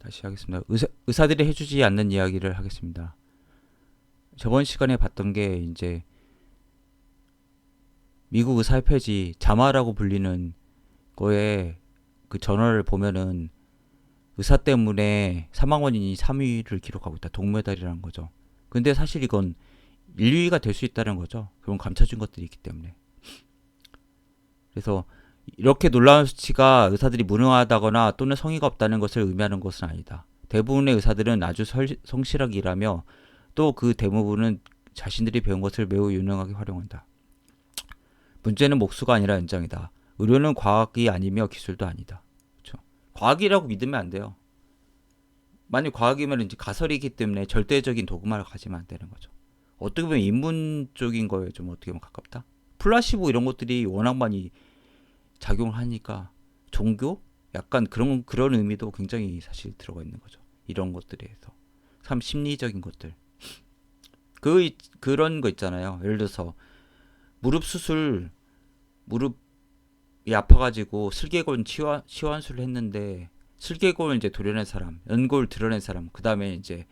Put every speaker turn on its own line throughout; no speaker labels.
다시 하겠습니다. 의사들이 해주지 않는 이야기를 하겠습니다. 저번 시간에 봤던 게 이제 미국 의사협회지 자마라고 불리는 거에 그 저널을 보면은 의사 때문에 사망 원인이 3위를 기록하고 있다. 동메달이라는 거죠. 근데 사실 이건 1위가 될 수 있다는 거죠. 그런 감춰진 것들이 있기 때문에. 그래서 이렇게 놀라운 수치가 의사들이 무능하다거나 또는 성의가 없다는 것을 의미하는 것은 아니다. 대부분의 의사들은 아주 성실하게 일하며 또 그 대부분은 자신들이 배운 것을 매우 유능하게 활용한다. 문제는 목수가 아니라 연장이다. 의료는 과학이 아니며 기술도 아니다. 그렇죠? 과학이라고 믿으면 안 돼요. 만약 과학이면 이제 가설이기 때문에 절대적인 도구만을 가지면 안 되는 거죠. 어떻게 보면 인문적인 거에 좀 어떻게 보면 가깝다. 플라시보 이런 것들이 워낙 많이 작용을 하니까 종교 약간 그런 의미도 굉장히 사실 들어가 있는 거죠. 이런 것들에서 참 심리적인 것들. 그런 거 있잖아요. 예를 들어서 무릎 수술 무릎이 아파가지고 슬개골 치환술을 했는데 슬개골 이제 도려낸 사람, 연골 드러낸 사람, 그 다음에 이제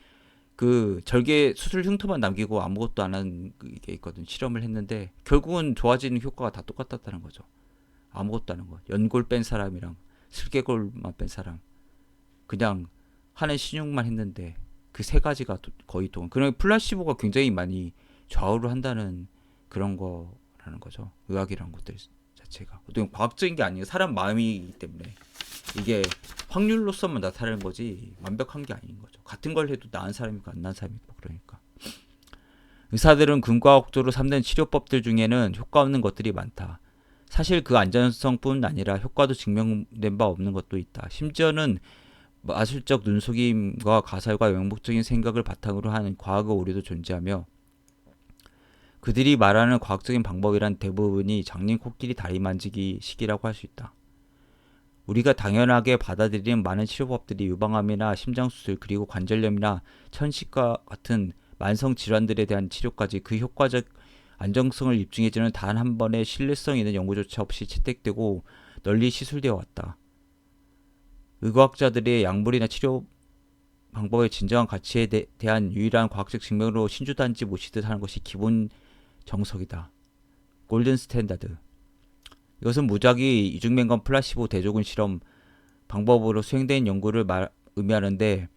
그 절개 수술 흉터만 남기고 아무것도 안 한 게 있거든. 실험을 했는데 결국은 좋아지는 효과가 다 똑같았다는 거죠. 아무것도 안 한 거. 연골 뺀 사람이랑 슬개골만 뺀 사람, 그냥 하는 신용만 했는데 그 세 가지가 거의 동안. 그런 플라시보가 굉장히 많이 좌우를 한다는 그런 거라는 거죠. 의학이라는 것들 자체가 어떤 과학적인 게 아니에요. 사람 마음이기 때문에 이게 확률로서만 나타나는 거지 완벽한 게 아닌 거죠. 같은 걸 해도 나은 사람이 있고 안 나은 사람이 있고 그러니까. 의사들은 금과 억조로 삼는 치료법들 중에는 효과 없는 것들이 많다. 사실 그 안전성뿐 아니라 효과도 증명된 바 없는 것도 있다. 심지어는 마술적 눈속임과 가설과 명목적인 생각을 바탕으로 하는 과학의 오류도 존재하며 그들이 말하는 과학적인 방법이란 대부분이 장님 코끼리 다리 만지기 식이라고 할 수 있다. 우리가 당연하게 받아들이는 많은 치료법들이 유방암이나 심장수술 그리고 관절염이나 천식과 같은 만성 질환들에 대한 치료까지 그 효과적 안정성을 입증해주는 단 한 번의 신뢰성 있는 연구조차 없이 채택되고 널리 시술되어 왔다. 의과학자들의 약물이나 치료 방법의 진정한 가치에 대한 유일한 과학적 증명으로 신주단지 모시듯 하는 것이 기본 정석이다. 골든 스탠다드. 이것은 무작위 이중맹관 플라시보 대조군 실험 방법으로 수행된 연구를 의미하는데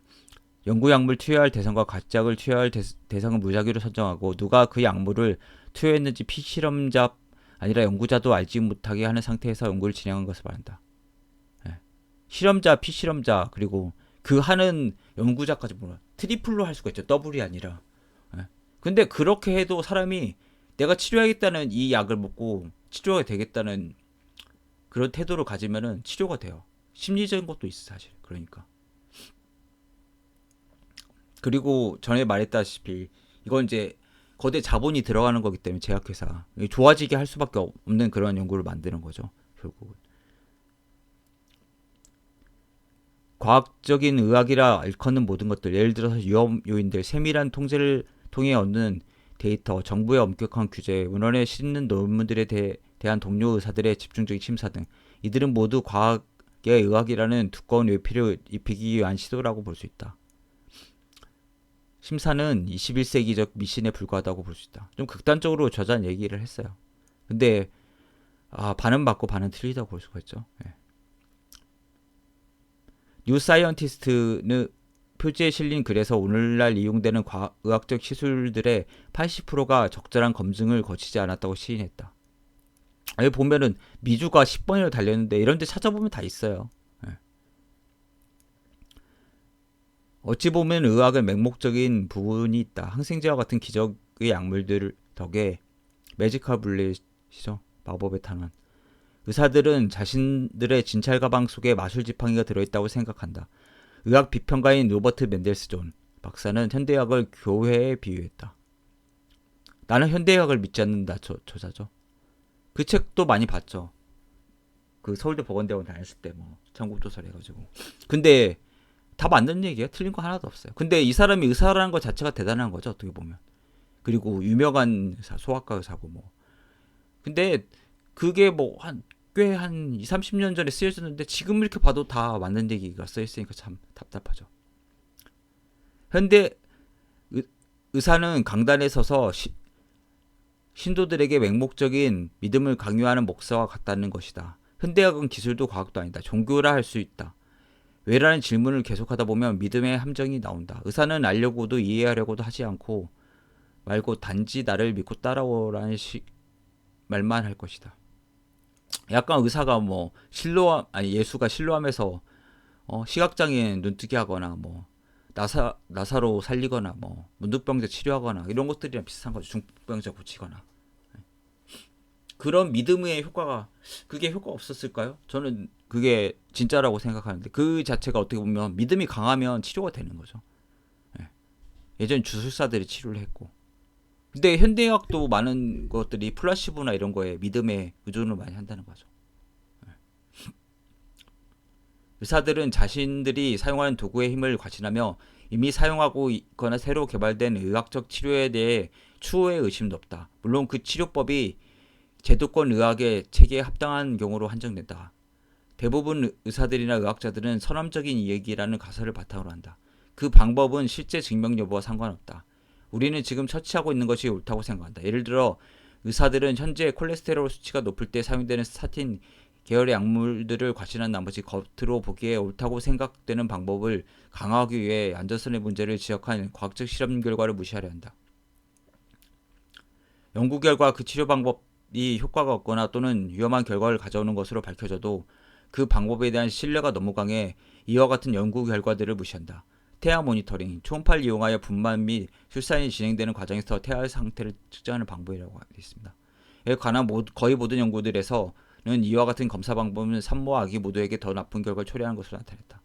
연구 약물 투여할 대상과 가짜약을 투여할 대상은 무작위로 선정하고 누가 그 약물을 투여했는지 피실험자 아니라 연구자도 알지 못하게 하는 상태에서 연구를 진행한 것을 말한다. 예. 실험자, 피실험자 그리고 그 하는 연구자까지 뭐라 트리플로 할 수가 있죠. 더블이 아니라. 예. 근데 그렇게 해도 사람이 내가 치료하겠다는 이 약을 먹고 치료가 되겠다는 그런 태도를 가지면은 치료가 돼요. 심리적인 것도 있어 사실. 그러니까. 그리고 전에 말했다시피 이건 이제 거대 자본이 들어가는 거기 때문에 제약회사 좋아지게 할 수밖에 없는 그런 연구를 만드는 거죠. 결국은 과학적인 의학이라 일컫는 모든 것들, 예를 들어서 위험 요인들, 세밀한 통제를 통해 얻는 데이터, 정부의 엄격한 규제, 문헌에 싣는 논문들에 대한 동료 의사들의 집중적인 심사 등 이들은 모두 과학의 의학이라는 두꺼운 외피를 입히기 위한 시도라고 볼 수 있다. 심사는 21세기적 미신에 불과하다고 볼 수 있다. 좀 극단적으로 저자는 얘기를 했어요. 근데 반은 맞고 반은 틀리다고 볼 수가 있죠. 예. 뉴 사이언티스트는 표지에 실린 글에서 오늘날 이용되는 의학적 시술들의 80%가 적절한 검증을 거치지 않았다고 시인했다. 여기 보면은 미주가 10번이나 달렸는데 이런 데 찾아보면 다 있어요. 예. 어찌 보면 의학은 맹목적인 부분이 있다. 항생제와 같은 기적의 약물들 덕에 매지컬 블릿이죠. 마법의 탄환. 의사들은 자신들의 진찰 가방 속에 마술 지팡이가 들어있다고 생각한다. 의학 비평가인 로버트 맨델스 존 박사는 현대의학을 교회에 비유했다. 나는 현대의학을 믿지 않는다. 저자죠. 그 책도 많이 봤죠. 그 서울대 보건대학원 다녔을 때 뭐 참고조사를 해가지고. 근데 다 맞는 얘기예요. 틀린 거 하나도 없어요. 근데 이 사람이 의사라는 것 자체가 대단한 거죠. 어떻게 보면. 그리고 유명한 의사, 소아과 의사고 뭐. 근데 그게 뭐 한 꽤 한 2, 30년 전에 쓰여졌는데 지금 이렇게 봐도 다 맞는 얘기가 써 있으니까 참 답답하죠. 현대 의사는 강단에 서서 신도들에게 맹목적인 믿음을 강요하는 목사와 같다는 것이다. 현대학은 기술도 과학도 아니다. 종교라 할 수 있다. 왜라는 질문을 계속하다 보면 믿음의 함정이 나온다. 의사는 알려고도 이해하려고도 하지 않고 말고 단지 나를 믿고 따라오라는 말만 할 것이다. 약간 의사가 뭐 예수가 실로암에서 시각장애인 눈뜨게 하거나 뭐 나사로 살리거나 뭐 문득병자 치료하거나 이런 것들이랑 비슷한 거죠. 중풍병자 고치거나. 그런 믿음의 효과가 그게 효과 없었을까요? 저는 그게 진짜라고 생각하는데 그 자체가 어떻게 보면 믿음이 강하면 치료가 되는 거죠. 예전 주술사들이 치료를 했고. 근데 현대의학도 많은 것들이 플라시보나 이런 거에 믿음에 의존을 많이 한다는 거죠. 의사들은 자신들이 사용하는 도구의 힘을 과신하며 이미 사용하고 있거나 새로 개발된 의학적 치료에 대해 추호의 의심도 없다. 물론 그 치료법이 제도권 의학의 체계에 합당한 경우로 한정된다. 대부분 의사들이나 의학자들은 선함적인 이야기라는 가설을 바탕으로 한다. 그 방법은 실제 증명 여부와 상관없다. 우리는 지금 처치하고 있는 것이 옳다고 생각한다. 예를 들어 의사들은 현재 콜레스테롤 수치가 높을 때 사용되는 스타틴 계열의 약물들을 과신한 나머지 겉으로 보기에 옳다고 생각되는 방법을 강화하기 위해 안전성의 문제를 지적한 과학적 실험 결과를 무시하려 한다. 연구 결과 그 치료 방법이 효과가 없거나 또는 위험한 결과를 가져오는 것으로 밝혀져도 그 방법에 대한 신뢰가 너무 강해 이와 같은 연구 결과들을 무시한다. 태아 모니터링, 초음파를 이용하여 분만 및 출산이 진행되는 과정에서 태아의 상태를 측정하는 방법이라고 되어 있습니다. 이에 관한 거의 모든 연구들에서는 이와 같은 검사 방법은 산모와 아기 모두에게 더 나쁜 결과를 초래하는 것으로 나타났다.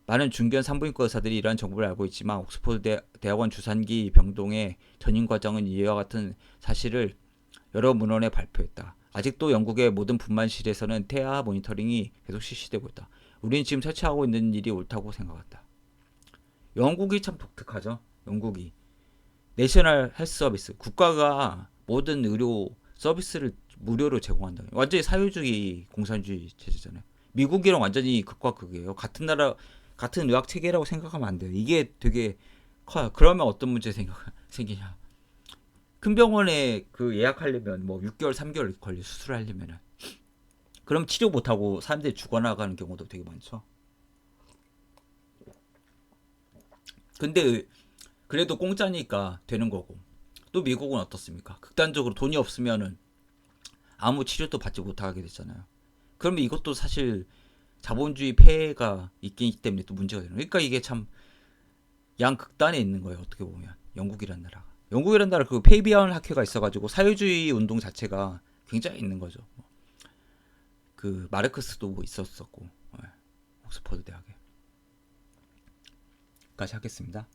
많은 중견 산부인과 의사들이 이러한 정보를 알고 있지만 옥스퍼드 대학원 주산기 병동의 전임 과장은 이와 같은 사실을 여러 문헌에 발표했다. 아직도 영국의 모든 분만실에서는 태아 모니터링이 계속 실시되고 있다. 우리는 지금 처치하고 있는 일이 옳다고 생각한다. 영국이 참 독특하죠. 영국이 내셔널 헬스 서비스, 국가가 모든 의료 서비스를 무료로 제공한다. 완전히 사회주의 공산주의 체제잖아요. 미국이랑 완전히 극과 극이에요. 같은 나라 같은 의학 체계라고 생각하면 안 돼요. 이게 되게 커요. 그러면 어떤 문제 생기냐? 큰 병원에 그 예약하려면 뭐 6개월, 3개월 걸려 수술하려면은 그럼 치료 못하고 사람들이 죽어나가는 경우도 되게 많죠. 근데 그래도 공짜니까 되는 거고. 또 미국은 어떻습니까? 극단적으로 돈이 없으면은 아무 치료도 받지 못하게 됐잖아요. 그러면 이것도 사실 자본주의 폐해가 있기 때문에 또 문제가 되는 거예요. 그러니까 이게 참 양극단에 있는 거예요. 어떻게 보면 영국이란 나라가. 영국이란 나라 그 페이비안 학회가 있어가지고 사회주의 운동 자체가 굉장히 있는 거죠. 그 마르크스도 뭐 있었었고 옥스퍼드 대학에. 까지 하겠습니다.